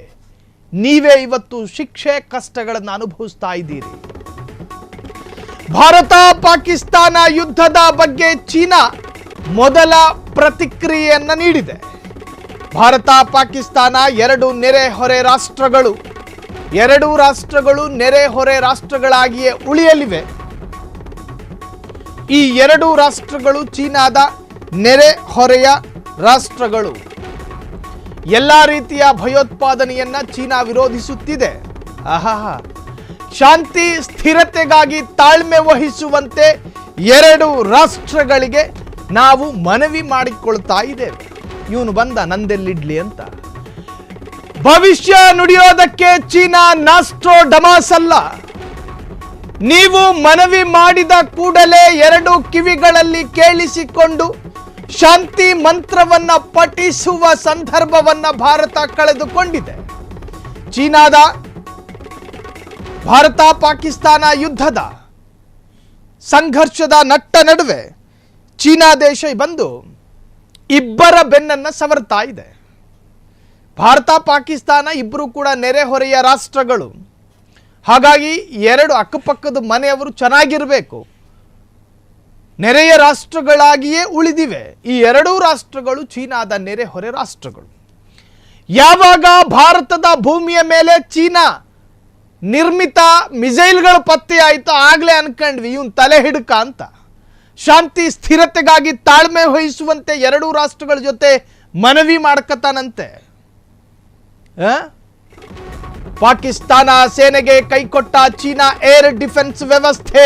ನೀವೇ ಇವತ್ತು ಶಿಕ್ಷೆ ಕಷ್ಟಗಳನ್ನು ಅನುಭವಿಸ್ತಾ ಇದ್ದೀರಿ. ಭಾರತ ಪಾಕಿಸ್ತಾನ ಯುದ್ಧದ ಬಗ್ಗೆ ಚೀನಾ ಮೊದಲ ಪ್ರತಿಕ್ರಿಯೆಯನ್ನು ನೀಡಿದೆ. ಭಾರತ ಪಾಕಿಸ್ತಾನ ಎರಡು ರಾಷ್ಟ್ರಗಳು ನೆರೆಹೊರೆ ರಾಷ್ಟ್ರಗಳಾಗಿಯೇ ಉಳಿಯಲಿವೆ. ಈ ಎರಡು ರಾಷ್ಟ್ರಗಳು ಚೀನಾದ ನೆರೆಹೊರೆಯ ರಾಷ್ಟ್ರಗಳು. ಎಲ್ಲ ರೀತಿಯ ಭಯೋತ್ಪಾದನೆಯನ್ನ ಚೀನಾ ವಿರೋಧಿಸುತ್ತಿದೆ. ಶಾಂತಿ ಸ್ಥಿರತೆಗಾಗಿ ತಾಳ್ಮೆ ವಹಿಸುವಂತೆ ಎರಡು ರಾಷ್ಟ್ರಗಳಿಗೆ ನಾವು ಮನವಿ ಮಾಡಿಕೊಳ್ತಾ ಇದ್ದೇವೆ. ಇವನು ಬಂದ ನಂದೆಲ್ಲಿಡ್ಲಿ ಅಂತ. ಭವಿಷ್ಯ ನುಡಿಯೋದಕ್ಕೆ ಚೀನಾ ನಾಸ್ಟ್ರೋಡಮಾಸ್ ಅಲ್ಲ. ನೀವು ಮನವಿ ಮಾಡಿದ ಕೂಡಲೇ ಎರಡು ಕಿವಿಗಳಲ್ಲಿ ಕೇಳಿಸಿಕೊಂಡು ಶಾಂತಿ ಮಂತ್ರವನ್ನ ಪಠಿಸುವ ಸಂದರ್ಭವನ್ನ ಭಾರತ ಕಳೆದುಕೊಂಡಿದೆ. ಚೀನಾದ ಭಾರತ ಪಾಕಿಸ್ತಾನ ಯುದ್ಧದ ಸಂಘರ್ಷದ ನಟ್ಟ ನಡುವೆ ಚೀನಾ ದೇಶ ಬಂದು ಇಬ್ಬರ ಬೆನ್ನನ್ನ ಸವರ್ತಾ ಇದೆ. ಭಾರತ ಪಾಕಿಸ್ತಾನ ಇಬ್ಬರು ಕೂಡ ನೆರೆಹೊರೆಯ ರಾಷ್ಟ್ರಗಳು. ಹಾಗಾಗಿ ಎರಡು ಅಕ್ಕಪಕ್ಕದ ಮನೆಯವರು ಚೆನ್ನಾಗಿರಬೇಕು. ನೆರೆಯ ರಾಷ್ಟ್ರಗಳಾಗಿಯೇ ಉಳಿದಿವೆ ಈ ಎರಡೂ ರಾಷ್ಟ್ರಗಳು, ಚೀನಾದ ನೆರೆಹೊರೆ ರಾಷ್ಟ್ರಗಳು. ಯಾವಾಗ ಭಾರತದ ಭೂಮಿಯ ಮೇಲೆ ಚೀನಾ ನಿರ್ಮಿತ ಮಿಸೈಲ್ಗಳು ಪತ್ತೆಯಾಯಿತು, ಆಗಲೇ ಅನ್ಕೊಂಡ್ವಿ ಇವನ್ ತಲೆ ಹಿಡುಕ ಅಂತ. ಶಾಂತಿ ಸ್ಥಿರತೆಗಾಗಿ ತಾಳ್ಮೆ ವಹಿಸುವಂತೆ ಎರಡೂ ರಾಷ್ಟ್ರಗಳ ಜೊತೆ ಮನವಿ ಮಾಡ್ಕತಾನಂತೆ. ಪಾಕಿಸ್ತಾನ ಸೇನೆಗೆ ಕೈಕೊಟ್ಟ ಚೀನಾ ಏರ್ ಡಿಫೆನ್ಸ್ ವ್ಯವಸ್ಥೆ.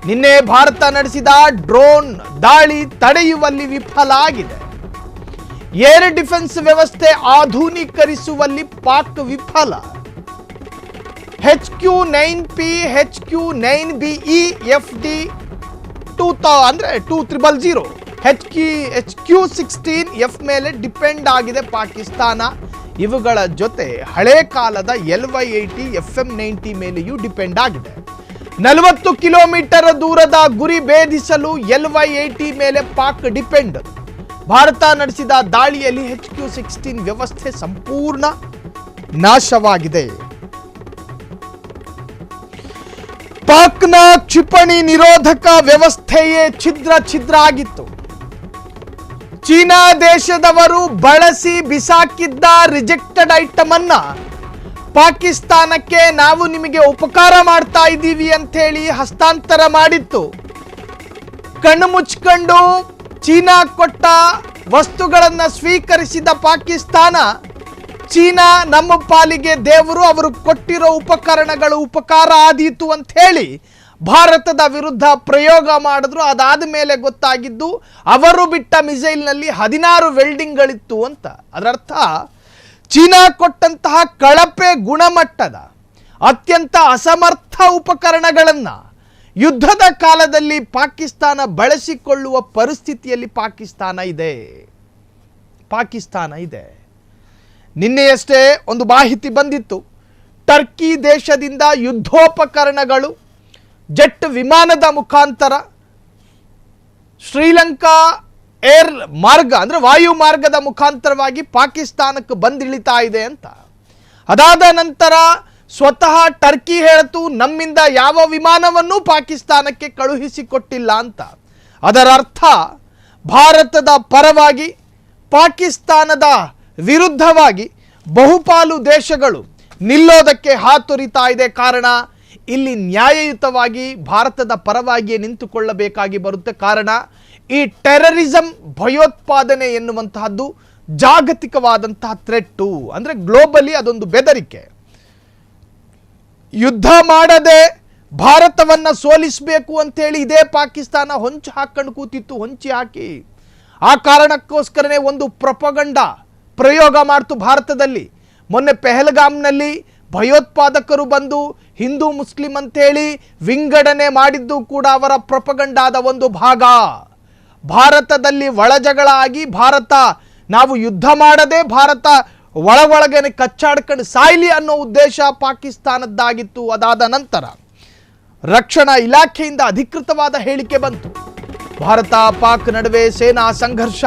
ನಿನ್ನೆ ಭಾರತ ನಡೆಸಿದ ಡ್ರೋನ್ ದಾಳಿ ತಡೆಯುವಲ್ಲಿ ವಿಫಲ ಆಗಿದೆ. ಏರ್ ಡಿಫೆನ್ಸ್ ವ್ಯವಸ್ಥೆ ಆಧುನೀಕರಿಸುವಲ್ಲಿ ಪಾಕ್ ವಿಫಲ. HQ-9P, HQ-9BE, FD 2000 HQ-16F ಮೇಲೆ ಡಿಪೆಂಡ್ ಆಗಿದೆ ಪಾಕಿಸ್ತಾನ. ಇವುಗಳ ಜೊತೆ ಹಳೆ ಕಾಲದ LY-80 FM-90 ಮೇಲೆಯೂ ಡಿಪೆಂಡ್ ಆಗಿದೆ. 40 ಕಿಲೋಮೀಟರ್ ದೂರದ ಗುರಿ ಭೇದಿಸಲು LY-80 ಮೇಲೆ ಪಾಕ್ ಡಿಪೆಂಡ್. ಭಾರತ ನಡೆಸಿದ ದಾಳಿಯಲ್ಲಿ HQ-16 ವ್ಯವಸ್ಥೆ ಸಂಪೂರ್ಣ ನಾಶವಾಗಿದೆ. ಪಾಕ್ನ ಕ್ಷಿಪಣಿ ನಿರೋಧಕ ವ್ಯವಸ್ಥೆಯೇ ಛಿದ್ರ ಆಗಿತ್ತು. ಚೀನಾ ದೇಶದವರು ಬಳಸಿ ಬಿಸಾಕಿದ್ದ ರಿಜೆಕ್ಟೆಡ್ ಐಟಮ್ ಅನ್ನ ಪಾಕಿಸ್ತಾನಕ್ಕೆ ನಾವು ನಿಮಗೆ ಉಪಕಾರ ಮಾಡ್ತಾ ಇದ್ದೀವಿ ಅಂಥೇಳಿ ಹಸ್ತಾಂತರ ಮಾಡಿತ್ತು. ಕಣ್ಣು ಮುಚ್ಕೊಂಡು ಚೀನಾ ಕೊಟ್ಟ ವಸ್ತುಗಳನ್ನು ಸ್ವೀಕರಿಸಿದ ಪಾಕಿಸ್ತಾನ, ಚೀನಾ ನಮ್ಮ ಪಾಲಿಗೆ ದೇವರು, ಅವರು ಕೊಟ್ಟಿರೋ ಉಪಕರಣಗಳು ಉಪಕಾರ ಆದೀತು ಅಂತ ಹೇಳಿ ಭಾರತದ ವಿರುದ್ಧ ಪ್ರಯೋಗ ಮಾಡಿದ್ರು. ಅದಾದ ಮೇಲೆ ಗೊತ್ತಾಗಿದ್ದು ಅವರು ಬಿಟ್ಟ ಮಿಸೈಲ್ನಲ್ಲಿ 16 ವೆಲ್ಡಿಂಗ್ಗಳಿತ್ತು ಅಂತ. ಅದರರ್ಥ ಚೀನಾ ಕೊಟ್ಟಂತಹ ಕಳಪೆ ಗುಣಮಟ್ಟದ ಅತ್ಯಂತ ಅಸಮರ್ಥ ಉಪಕರಣಗಳನ್ನು ಯುದ್ಧದ ಕಾಲದಲ್ಲಿ ಪಾಕಿಸ್ತಾನ ಬಳಸಿಕೊಳ್ಳುವ ಪರಿಸ್ಥಿತಿಯಲ್ಲಿ ಪಾಕಿಸ್ತಾನ ಇದೆ. ನಿನ್ನೆಯಷ್ಟೇ ಒಂದು ಮಾಹಿತಿ ಬಂದಿತ್ತು. ಟರ್ಕಿ ದೇಶದಿಂದ ಯುದ್ಧೋಪಕರಣಗಳು ಜೆಟ್ ವಿಮಾನದ ಮುಖಾಂತರ ಶ್ರೀಲಂಕಾ ಏರ್ ಮಾರ್ಗ ಅಂದರೆ ವಾಯು ಮಾರ್ಗದ ಮುಖಾಂತರವಾಗಿ ಪಾಕಿಸ್ತಾನಕ್ಕೆ ಬಂದಿಳಿತಾ ಇದೆ ಅಂತ. ಅದಾದ ನಂತರ ಸ್ವತಃ ಟರ್ಕಿ ಹೇಳ್ತು ನಮ್ಮಿಂದ ಯಾವ ವಿಮಾನವನ್ನು ಪಾಕಿಸ್ತಾನಕ್ಕೆ ಕಳುಹಿಸಿಕೊಟ್ಟಿಲ್ಲ ಅಂತ. ಅದರ ಅರ್ಥ ಭಾರತದ ಪರವಾಗಿ ಪಾಕಿಸ್ತಾನದ ವಿರುದ್ಧವಾಗಿ ಬಹುಪಾಲು ದೇಶಗಳು ನಿಲ್ಲೋದಕ್ಕೆ ಹಾತೊರಿತಾ ಇದೆ. ಕಾರಣ ಇಲ್ಲಿ ನ್ಯಾಯಯುತವಾಗಿ ಭಾರತದ ಪರವಾಗಿಯೇ ನಿಂತುಕೊಳ್ಳಬೇಕಾಗಿ ಬರುತ್ತೆ. ಕಾರಣ ಈ ಟೆರರಿಸಂ, ಭಯೋತ್ಪಾದನೆ ಎನ್ನುವಂತಹದ್ದು ಜಾಗತಿಕವಾದಂತಹ ಥ್ರೆಟ್ಟು, ಅಂದರೆ ಗ್ಲೋಬಲಿ ಅದೊಂದು ಬೆದರಿಕೆ. ಯುದ್ಧ ಮಾಡದೆ ಭಾರತವನ್ನು ಸೋಲಿಸಬೇಕು ಅಂತೇಳಿ ಇದೇ ಪಾಕಿಸ್ತಾನ ಹೊಂಚು ಹಾಕೊಂಡು ಕೂತಿತ್ತು. ಹೊಂಚಿ ಹಾಕಿ ಆ ಕಾರಣಕ್ಕೋಸ್ಕರನೇ ಒಂದು ಪ್ರೊಪಗಂಡ ಪ್ರಯೋಗ ಮಾಡ್ತು ಭಾರತದಲ್ಲಿ. ಮೊನ್ನೆ ಪೆಹಲ್ಗಾಮ್ನಲ್ಲಿ ಭಯೋತ್ಪಾದಕರು ಬಂದು ಹಿಂದೂ ಮುಸ್ಲಿಂ ಅಂತೇಳಿ ವಿಂಗಡಣೆ ಮಾಡಿದ್ದು ಕೂಡ ಅವರ ಪ್ರೊಪಗಂಡಾದ ಒಂದು ಭಾಗ. ಭಾರತದಲ್ಲಿ ಒಳಜಗಳ ಆಗಿ ನಾವು ಯುದ್ಧ ಮಾಡದೆ ಭಾರತ ಒಳಗನೆ ಕಚ್ಚಾಡ್ಕೊಂಡು ಸಾಯ್ಲಿ ಅನ್ನೋ ಉದ್ದೇಶ ಪಾಕಿಸ್ತಾನದ್ದಾಗಿತ್ತು. ಅದಾದ ನಂತರ ರಕ್ಷಣಾ ಇಲಾಖೆಯಿಂದ ಅಧಿಕೃತವಾದ ಹೇಳಿಕೆ ಬಂತು. ಭಾರತ ಪಾಕ್ ನಡುವೆ ಸೇನಾ ಸಂಘರ್ಷ,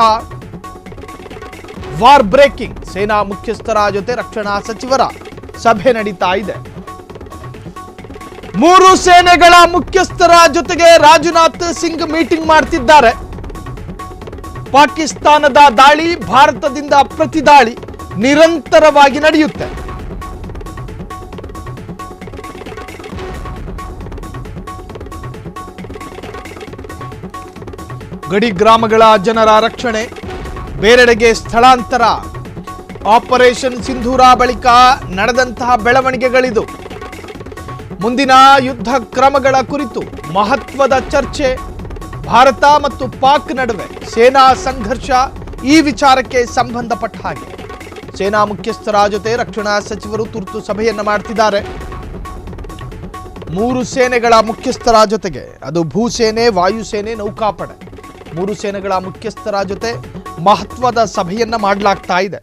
ವಾರ್ ಬ್ರೇಕಿಂಗ್. ಸೇನಾ ಮುಖ್ಯಸ್ಥರ ಜೊತೆ ರಕ್ಷಣಾ ಸಚಿವರ ಸಭೆ ನಡೀತಾ ಇದೆ. 3 ಸೇನೆಗಳ ಮುಖ್ಯಸ್ಥರ ಜೊತೆಗೆ ರಾಜನಾಥ್ ಸಿಂಗ್ ಮೀಟಿಂಗ್ ಮಾಡ್ತಿದ್ದಾರೆ. ಪಾಕಿಸ್ತಾನದ ದಾಳಿ, ಭಾರತದಿಂದ ಪ್ರತಿದಾಳಿ ನಿರಂತರವಾಗಿ ನಡೆಯುತ್ತೆ. ಗಡಿ ಗ್ರಾಮಗಳ ಜನರ ರಕ್ಷಣೆ, ಬೇರೆಡೆಗೆ ಸ್ಥಳಾಂತರ. ಆಪರೇಷನ್ ಸಿಂಧೂರ ಬಳಿಕ ನಡೆದಂತಹ ಬೆಳವಣಿಗೆಗಳಿದು. ಮುಂದಿನ ಯುದ್ಧ ಕ್ರಮಗಳ ಕುರಿತು ಮಹತ್ವದ ಚರ್ಚೆ. ಭಾರತ ಮತ್ತು ಪಾಕ್ ನಡುವೆ ಸೇನಾ ಸಂಘರ್ಷ, ಈ ವಿಚಾರಕ್ಕೆ ಸಂಬಂಧಪಟ್ಟ ಹಾಗೆ ಸೇನಾ ಮುಖ್ಯಸ್ಥರ ಜೊತೆ ರಕ್ಷಣಾ ಸಚಿವರು ತುರ್ತು ಸಭೆಯನ್ನು ಮಾಡ್ತಿದ್ದಾರೆ. 3 ಸೇನೆಗಳ ಮುಖ್ಯಸ್ಥರ ಜೊತೆಗೆ, ಅದು ಭೂಸೇನೆ, ವಾಯುಸೇನೆ, ನೌಕಾಪಡೆ, 3 ಸೇನೆಗಳ ಮುಖ್ಯಸ್ಥರ ಜೊತೆ ಮಹತ್ವದ ಸಭೆಯನ್ನ ಮಾಡಲಾಗ್ತಾ ಇದೆ.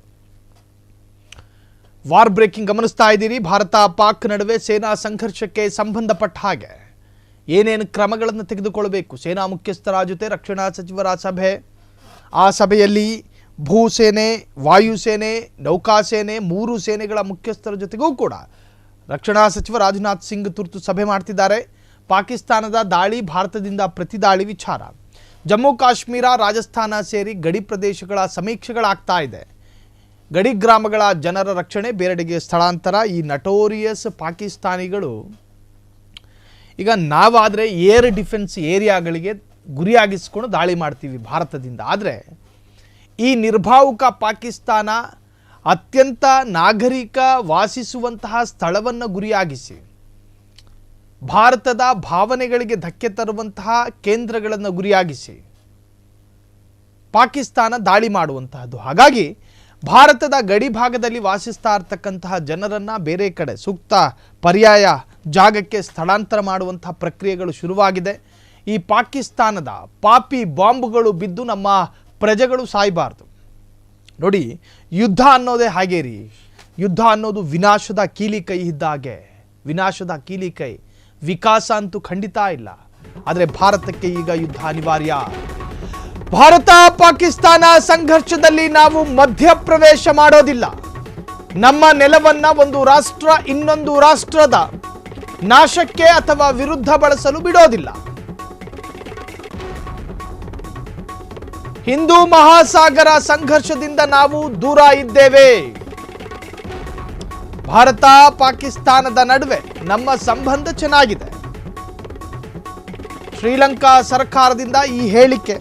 ವಾರ್ ಬ್ರೇಕಿಂಗ್ ಗಮನಿಸ್ತಾ ಇದ್ದೀರಿ. ಭಾರತ ಪಾಕ್ ನಡುವೆ ಸೇನಾ ಸಂಘರ್ಷಕ್ಕೆ ಸಂಬಂಧಪಟ್ಟ ಹಾಗೆ ಏನೇನು ಕ್ರಮಗಳನ್ನು ತೆಗೆದುಕೊಳ್ಳಬೇಕು. ಸೇನಾ ಮುಖ್ಯಸ್ಥರ ಜೊತೆ ರಕ್ಷಣಾ ಸಚಿವರ ಸಭೆ. ಆ ಸಭೆಯಲ್ಲಿ ಭೂಸೇನೆ, ವಾಯುಸೇನೆ, ನೌಕಾಸೇನೆ, 3 ಸೇನೆಗಳ ಮುಖ್ಯಸ್ಥರ ಜೊತೆಗೂ ಕೂಡ ರಕ್ಷಣಾ ಸಚಿವ ರಾಜನಾಥ್ ಸಿಂಗ್ ತುರ್ತು ಸಭೆ ಮಾಡ್ತಿದ್ದಾರೆ. ಪಾಕಿಸ್ತಾನದ ದಾಳಿ, ಭಾರತದಿಂದ ಪ್ರತಿದಾಳಿ ವಿಚಾರ, ಜಮ್ಮು ಕಾಶ್ಮೀರ, ರಾಜಸ್ಥಾನ ಸೇರಿ ಗಡಿ ಪ್ರದೇಶಗಳ ಸಮೀಕ್ಷೆಗಳಾಗ್ತಾ ಇದೆ. ಗಡಿ ಗ್ರಾಮಗಳ ಜನರ ರಕ್ಷಣೆ, ಬೇರೆಡೆಗೆ ಸ್ಥಳಾಂತರ. ಈ ನಟೋರಿಯಸ್ ಪಾಕಿಸ್ತಾನಿಗಳು ಈಗ ನಾವಾದರೆ ಏರ್ ಡಿಫೆನ್ಸ್ ಏರಿಯಾಗಳಿಗೆ ಗುರಿಯಾಗಿಸ್ಕೊಂಡು ದಾಳಿ ಮಾಡ್ತೀವಿ ಭಾರತದಿಂದ. ಆದರೆ ಈ ನಿರ್ಭಾವುಕ ಪಾಕಿಸ್ತಾನ ಅತ್ಯಂತ ನಾಗರಿಕ ವಾಸಿಸುವಂತಹ ಸ್ಥಳವನ್ನು ಗುರಿಯಾಗಿಸಿ ಭಾರತದ ಭಾವನೆಗಳಿಗೆ ಧಕ್ಕೆ ತರುವಂತಹ ಕೇಂದ್ರಗಳನ್ನು ಗುರಿಯಾಗಿಸಿ ಪಾಕಿಸ್ತಾನ ದಾಳಿ ಮಾಡುವಂತಹದ್ದು. ಹಾಗಾಗಿ ಭಾರತದ ಗಡಿ ಭಾಗದಲ್ಲಿ ವಾಸಿಸ್ತಾ ಇರತಕ್ಕಂತಹ ಜನರನ್ನು ಬೇರೆ ಕಡೆ ಸೂಕ್ತ ಪರ್ಯಾಯ ಜಾಗಕ್ಕೆ ಸ್ಥಳಾಂತರ ಮಾಡುವಂತಹ ಪ್ರಕ್ರಿಯೆಗಳು ಶುರುವಾಗಿದೆ. ಈ ಪಾಕಿಸ್ತಾನದ ಪಾಪಿ ಬಾಂಬ್ಗಳು ಬಿದ್ದು ನಮ್ಮ ಪ್ರಜೆಗಳು ಸಾಯಬಾರ್ದು. ನೋಡಿ, ಯುದ್ಧ ಅನ್ನೋದೇ ಹಾಗೆ ರೀ. ಯುದ್ಧ ಅನ್ನೋದು ವಿನಾಶದ ಕೀಲಿಕೈ ಇದ್ದಾಗೆ, ವಿನಾಶದ ಕೀಲಿಕೈ. ವಿಕಾಸ ಅಂತೂ ಖಂಡಿತ ಇಲ್ಲ. ಆದರೆ ಭಾರತಕ್ಕೆ ಈಗ ಯುದ್ಧ ಅನಿವಾರ್ಯ. ಭಾರತ ಪಾಕಿಸ್ತಾನ ಸಂಘರ್ಷದಲ್ಲಿ ನಾವು ಮಧ್ಯಪ್ರವೇಶ ಮಾಡೋದಿಲ್ಲ. ನಮ್ಮ ನೆಲವನ್ನ ಒಂದು ರಾಷ್ಟ್ರ ಇನ್ನೊಂದು ರಾಷ್ಟ್ರದ ನಾಶಕ್ಕೆ ಅಥವಾ ವಿರುದ್ಧ ಬಳಸಲು ಬಿಡೋದಿಲ್ಲ. ಹಿಂದೂ ಮಹಾಸಾಗರ ಸಂಘರ್ಷದಿಂದ ನಾವು ದೂರ ಇದ್ದೇವೆ. ಭಾರತ ಪಾಕಿಸ್ತಾನದ ನಡುವೆ ನಮ್ಮ ಸಂಬಂಧ ಚೆನ್ನಾಗಿದೆ. ಶ್ರೀಲಂಕಾ ಸರ್ಕಾರದಿಂದ ಈ ಹೇಳಿಕೆ.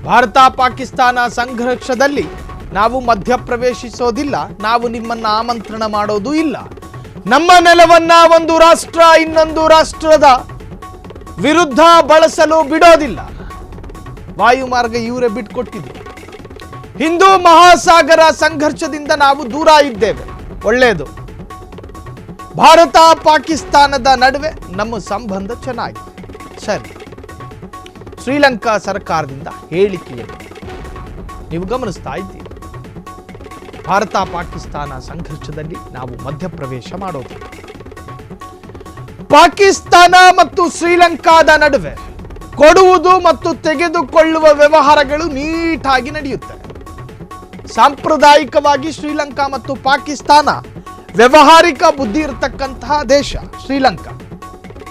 ಭಾರತ ಪಾಕಿಸ್ತಾನ ಸಂಘರ್ಷದಲ್ಲಿ ನಾವು ಮಧ್ಯಪ್ರವೇಶಿಸೋದಿಲ್ಲ, ನಾವು ನಿಮ್ಮನ್ನ ಆಮಂತ್ರಣ ಮಾಡೋದು ಇಲ್ಲ. ನಮ್ಮ ನೆಲವನ್ನ ಒಂದು ರಾಷ್ಟ್ರ ಇನ್ನೊಂದು ರಾಷ್ಟ್ರದ ವಿರುದ್ಧ ಬಳಸಲು ಬಿಡೋದಿಲ್ಲ. ವಾಯುಮಾರ್ಗ ಇವರೇ ಬಿಟ್ಕೊಟ್ಟಿದ್ರು. ಹಿಂದೂ ಮಹಾಸಾಗರ ಸಂಘರ್ಷದಿಂದ ನಾವು ದೂರ ಇದ್ದೇವೆ, ಒಳ್ಳೆಯದು. ಭಾರತ ಪಾಕಿಸ್ತಾನದ ನಡುವೆ ನಮ್ಮ ಸಂಬಂಧ ಚೆನ್ನಾಗಿದೆ, ಸರಿ. ಶ್ರೀಲಂಕಾ ಸರ್ಕಾರದಿಂದ ಹೇಳಿಕೆಯನ್ನು ನೀವು ಗಮನಿಸ್ತಾ ಇದ್ದೀರಿ. ಭಾರತ ಪಾಕಿಸ್ತಾನ ಸಂಘರ್ಷದಲ್ಲಿ ನಾವು ಮಧ್ಯಪ್ರವೇಶ ಮಾಡೋದು. ಪಾಕಿಸ್ತಾನ ಮತ್ತು ಶ್ರೀಲಂಕಾದ ನಡುವೆ ಕೊಡುವುದು ಮತ್ತು ತೆಗೆದುಕೊಳ್ಳುವ ವ್ಯವಹಾರಗಳು ನೀಟಾಗಿ ನಡೆಯುತ್ತವೆ. ಸಾಂಪ್ರದಾಯಿಕವಾಗಿ ಶ್ರೀಲಂಕಾ ಮತ್ತು ಪಾಕಿಸ್ತಾನ ವ್ಯವಹಾರಿಕ ಬುದ್ಧಿ ಇರತಕ್ಕಂತಹ ದೇಶ ಶ್ರೀಲಂಕಾ.